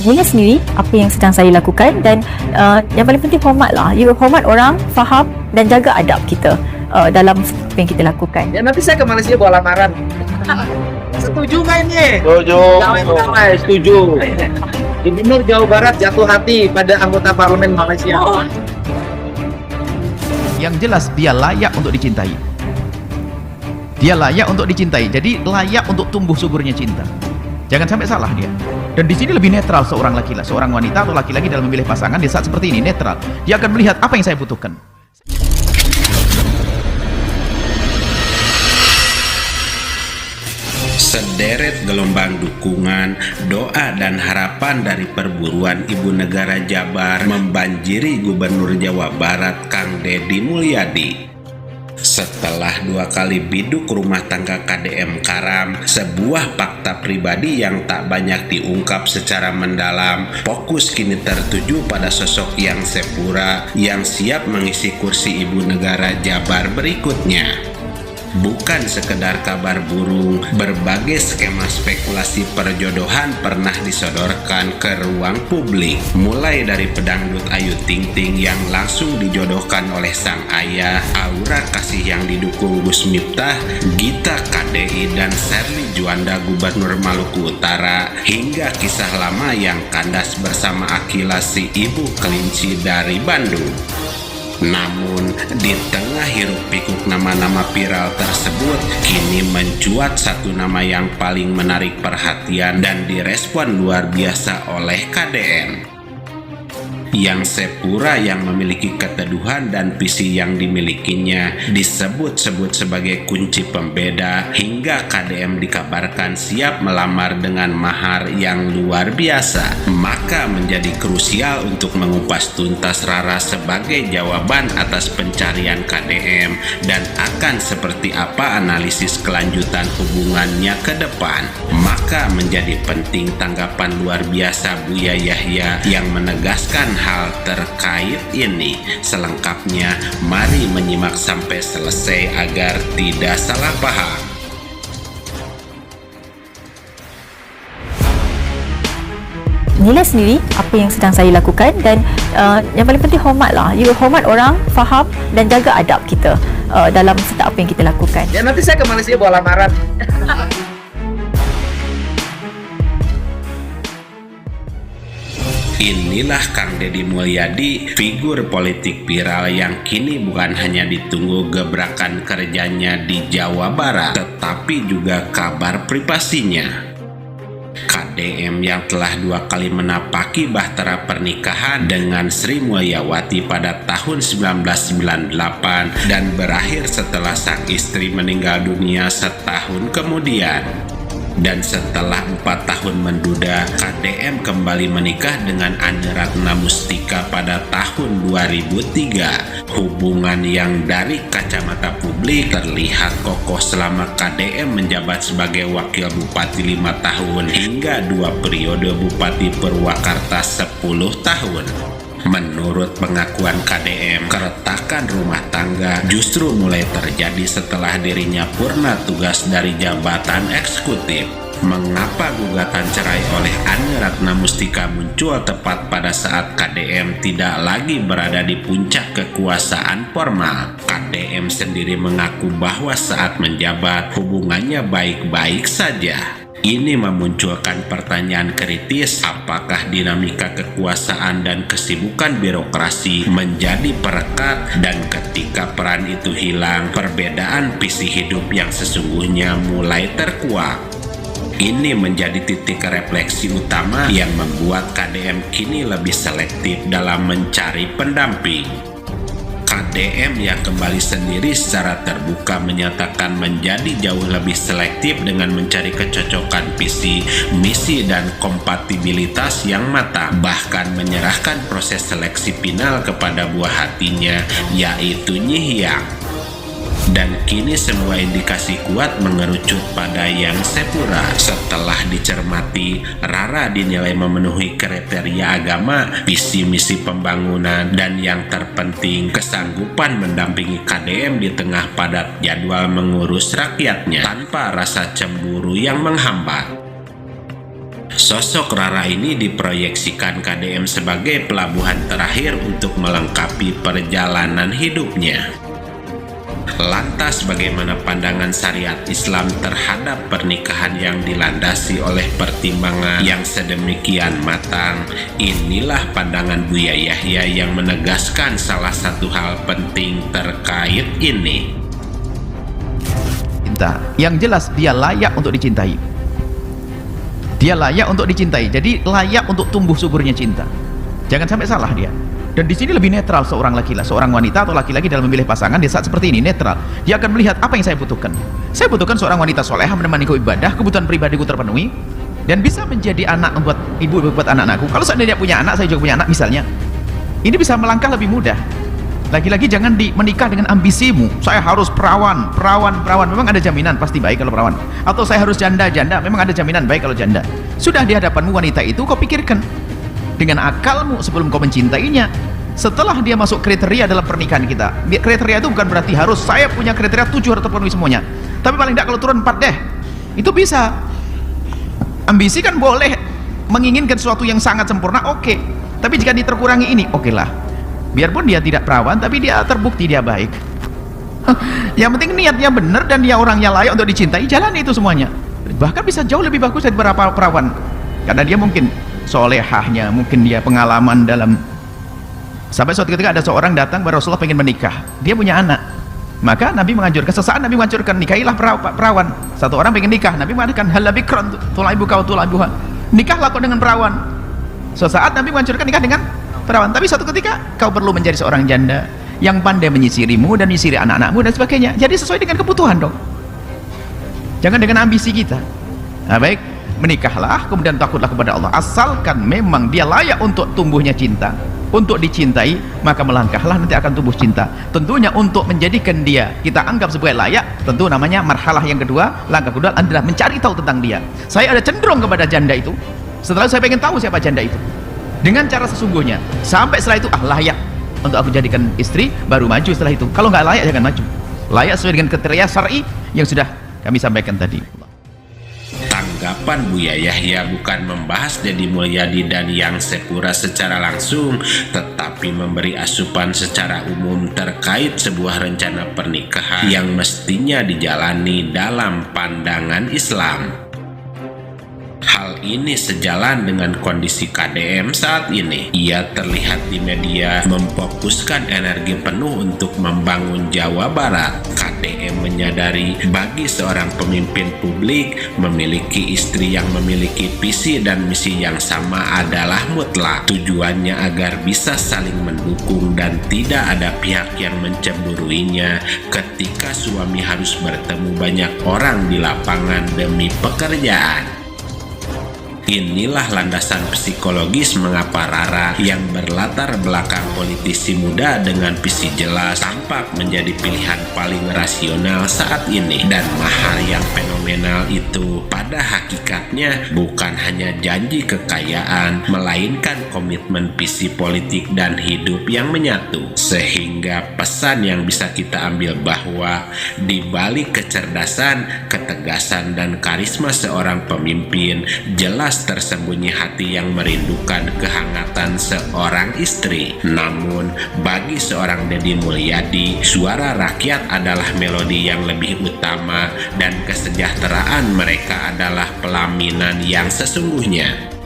Nilai sendiri apa yang sedang saya lakukan dan yang paling penting hormatlah. You hormat orang, faham dan jaga adab kita dalam apa yang kita lakukan. Ya nanti saya ke Malaysia bawa lamaran. Setuju nggak ini? Setuju. Damai, setuju. Gubernur Jawa Barat jatuh hati pada anggota parlemen Malaysia. Yang jelas dia layak untuk dicintai. Dia layak untuk dicintai. Jadi layak untuk tumbuh suburnya cinta. Jangan sampai salah dia. Dan di sini lebih netral seorang laki-laki, seorang wanita atau laki-laki dalam memilih pasangan di saat seperti ini netral. Dia akan melihat apa yang saya butuhkan. Sederet gelombang dukungan, doa dan harapan dari perburuan Ibu Negara Jabar membanjiri Gubernur Jawa Barat Kang Deddy Mulyadi. Setelah 2 kali biduk rumah tangga KDM karam, sebuah fakta pribadi yang tak banyak diungkap secara mendalam, fokus kini tertuju pada sosok Yang Sepura yang siap mengisi kursi Ibu Negara Jabar berikutnya. Bukan sekedar kabar burung, berbagai skema spekulasi perjodohan pernah disodorkan ke ruang publik. Mulai dari pedangdut Ayu Ting Ting yang langsung dijodohkan oleh sang ayah, Aura Kasih yang didukung Gus Miftah, Gita KDI dan Sherly Juanda Gubernur Maluku Utara, hingga kisah lama yang kandas bersama Akila si ibu kelinci dari Bandung. Namun, di tengah hiruk pikuk nama-nama viral tersebut, kini mencuat satu nama yang paling menarik perhatian dan direspon luar biasa oleh KDM. Yang Sepura yang memiliki keteduhan dan visi yang dimilikinya disebut-sebut sebagai kunci pembeda, hingga KDM dikabarkan siap melamar dengan mahar yang luar biasa. Maka menjadi krusial untuk mengupas tuntas Rara sebagai jawaban atas pencarian KDM dan akan seperti apa analisis kelanjutan hubungannya ke depan. Maka menjadi penting tanggapan luar biasa Buya Yahya yang menegaskan hal terkait ini. Selengkapnya, mari menyimak sampai selesai agar tidak salah paham. Nilai sendiri apa yang sedang saya lakukan dan yang paling penting hormatlah. You hormat orang, faham dan jaga adab kita dalam setiap apa yang kita lakukan. Ya nanti saya ke Malaysia bawa lamaran. Inilah Kang Deddy Mulyadi, figur politik viral yang kini bukan hanya ditunggu gebrakan kerjanya di Jawa Barat, tetapi juga kabar privasinya. KDM yang telah 2 kali menapaki bahtera pernikahan dengan Sri Mulyawati pada tahun 1998 dan berakhir setelah sang istri meninggal dunia setahun kemudian. Dan setelah 4 tahun menduda, KDM kembali menikah dengan Anne Ratna Mustika pada tahun 2003. Hubungan yang dari kacamata publik terlihat kokoh selama KDM menjabat sebagai wakil bupati 5 tahun hingga 2 periode Bupati Purwakarta 10 tahun. Menurut pengakuan KDM, keretakan rumah tangga justru mulai terjadi setelah dirinya purna tugas dari jabatan eksekutif. Mengapa gugatan cerai oleh Anne Ratna Mustika muncul tepat pada saat KDM tidak lagi berada di puncak kekuasaan formal? KDM sendiri mengaku bahwa saat menjabat hubungannya baik-baik saja. Ini memunculkan pertanyaan kritis, apakah dinamika kekuasaan dan kesibukan birokrasi menjadi perekat, dan ketika peran itu hilang, perbedaan visi hidup yang sesungguhnya mulai terkuak. Ini menjadi titik refleksi utama yang membuat KDM kini lebih selektif dalam mencari pendamping. KDM yang kembali sendiri secara terbuka menyatakan menjadi jauh lebih selektif dengan mencari kecocokan visi, misi, dan kompatibilitas yang matang. Bahkan menyerahkan proses seleksi final kepada buah hatinya, yaitu Nyi Hyang. Dan kini semua indikasi kuat mengerucut pada Yang Sepura. Setelah dicermati, Rara dinilai memenuhi kriteria agama, visi misi pembangunan, dan yang terpenting kesanggupan mendampingi KDM di tengah padat jadwal mengurus rakyatnya tanpa rasa cemburu yang menghambat. Sosok Rara ini diproyeksikan KDM sebagai pelabuhan terakhir untuk melengkapi perjalanan hidupnya. Lantas bagaimana pandangan syariat Islam terhadap pernikahan yang dilandasi oleh pertimbangan yang sedemikian matang? Inilah pandangan Buya Yahya yang menegaskan salah satu hal penting terkait ini. Cinta, yang jelas dia layak untuk dicintai. Dia layak untuk dicintai, jadi layak untuk tumbuh suburnya cinta. Jangan sampai salah dia. Dan di sini lebih netral seorang laki-laki, seorang wanita atau laki-laki dalam memilih pasangan di saat seperti ini, netral. Dia akan melihat apa yang saya butuhkan. Saya butuhkan seorang wanita solehah menemaniku ibadah, kebutuhan pribadiku terpenuhi, dan bisa menjadi anak buat ibu, buat anak-anakku. Kalau seandainya punya anak, saya juga punya anak misalnya, ini bisa melangkah lebih mudah. Lagi-lagi jangan menikah dengan ambisimu. Saya harus perawan. Memang ada jaminan pasti baik kalau perawan. Atau saya harus janda. Memang ada jaminan baik kalau janda. Sudah di hadapanmu wanita itu, kau pikirkan dengan akalmu sebelum kau mencintainya. Setelah dia masuk kriteria dalam pernikahan kita. Kriteria itu bukan berarti harus saya punya kriteria 7 harus terpenuhi semuanya. Tapi paling tidak kalau turun 4 deh. Itu bisa. Ambisi kan boleh menginginkan sesuatu yang sangat sempurna, oke. Tapi jika diterkurangi ini, oke lah. Biarpun dia tidak perawan, tapi dia terbukti dia baik. Yang penting niatnya benar dan dia orangnya layak untuk dicintai, jalan itu semuanya. Bahkan bisa jauh lebih bagus dari beberapa perawan. Karena dia mungkin solehahnya, mungkin dia pengalaman dalam. Sampai suatu ketika ada seorang datang kepada Rasulullah pengen menikah. Dia punya anak. Maka Nabi menganjurkan, sesaat Nabi menganjurkan, nikahilah perawan. Satu orang pengen nikah, Nabi mengatakan hal bikran tulaibuka wa tulaibuha. Nikahlah kau dengan perawan. Sesaat Nabi menganjurkan nikah dengan perawan. Tapi suatu ketika kau perlu menjadi seorang janda yang pandai menyisirimu dan menyisiri anak-anakmu dan sebagainya. Jadi sesuai dengan kebutuhan dong. Jangan dengan ambisi kita. Nah, baik, menikahlah kemudian takutlah kepada Allah. Asalkan memang dia layak untuk tumbuhnya cinta, untuk dicintai, maka melangkahlah, nanti akan tumbuh cinta. Tentunya untuk menjadikan dia kita anggap sebagai layak, tentu namanya marhalah yang kedua, langkah kedua adalah mencari tahu tentang dia. Saya ada cenderung kepada janda itu. Setelah saya pengen tahu siapa janda itu dengan cara sesungguhnya, sampai setelah itu layak untuk aku jadikan istri, baru maju setelah itu. Kalau nggak layak jangan maju. Layak sesuai dengan kriteria syar'i yang sudah kami sampaikan tadi. Tanggapan Buya Yahya bukan membahas Deddy Mulyadi dan Yang Sepura secara langsung, tetapi memberi asupan secara umum terkait sebuah rencana pernikahan yang mestinya dijalani dalam pandangan Islam. Hal ini sejalan dengan kondisi KDM saat ini. Ia terlihat di media memfokuskan energi penuh untuk membangun Jawa Barat. KDM menyadari bagi seorang pemimpin publik, memiliki istri yang memiliki visi dan misi yang sama adalah mutlak. Tujuannya agar bisa saling mendukung dan tidak ada pihak yang mencemburuinya ketika suami harus bertemu banyak orang di lapangan demi pekerjaan. Inilah landasan psikologis mengapa Rara yang berlatar belakang politisi muda dengan visi jelas tampak menjadi pilihan paling rasional saat ini. Dan mahar yang fenomenal itu pada hakikatnya bukan hanya janji kekayaan, melainkan komitmen visi politik dan hidup yang menyatu. Sehingga pesan yang bisa kita ambil bahwa di balik kecerdasan, ketegasan, dan karisma seorang pemimpin, jelas tersembunyi hati yang merindukan kehangatan seorang istri. Namun bagi seorang Deddy Mulyadi, suara rakyat adalah melodi yang lebih utama dan kesejahteraan mereka adalah pelaminan yang sesungguhnya.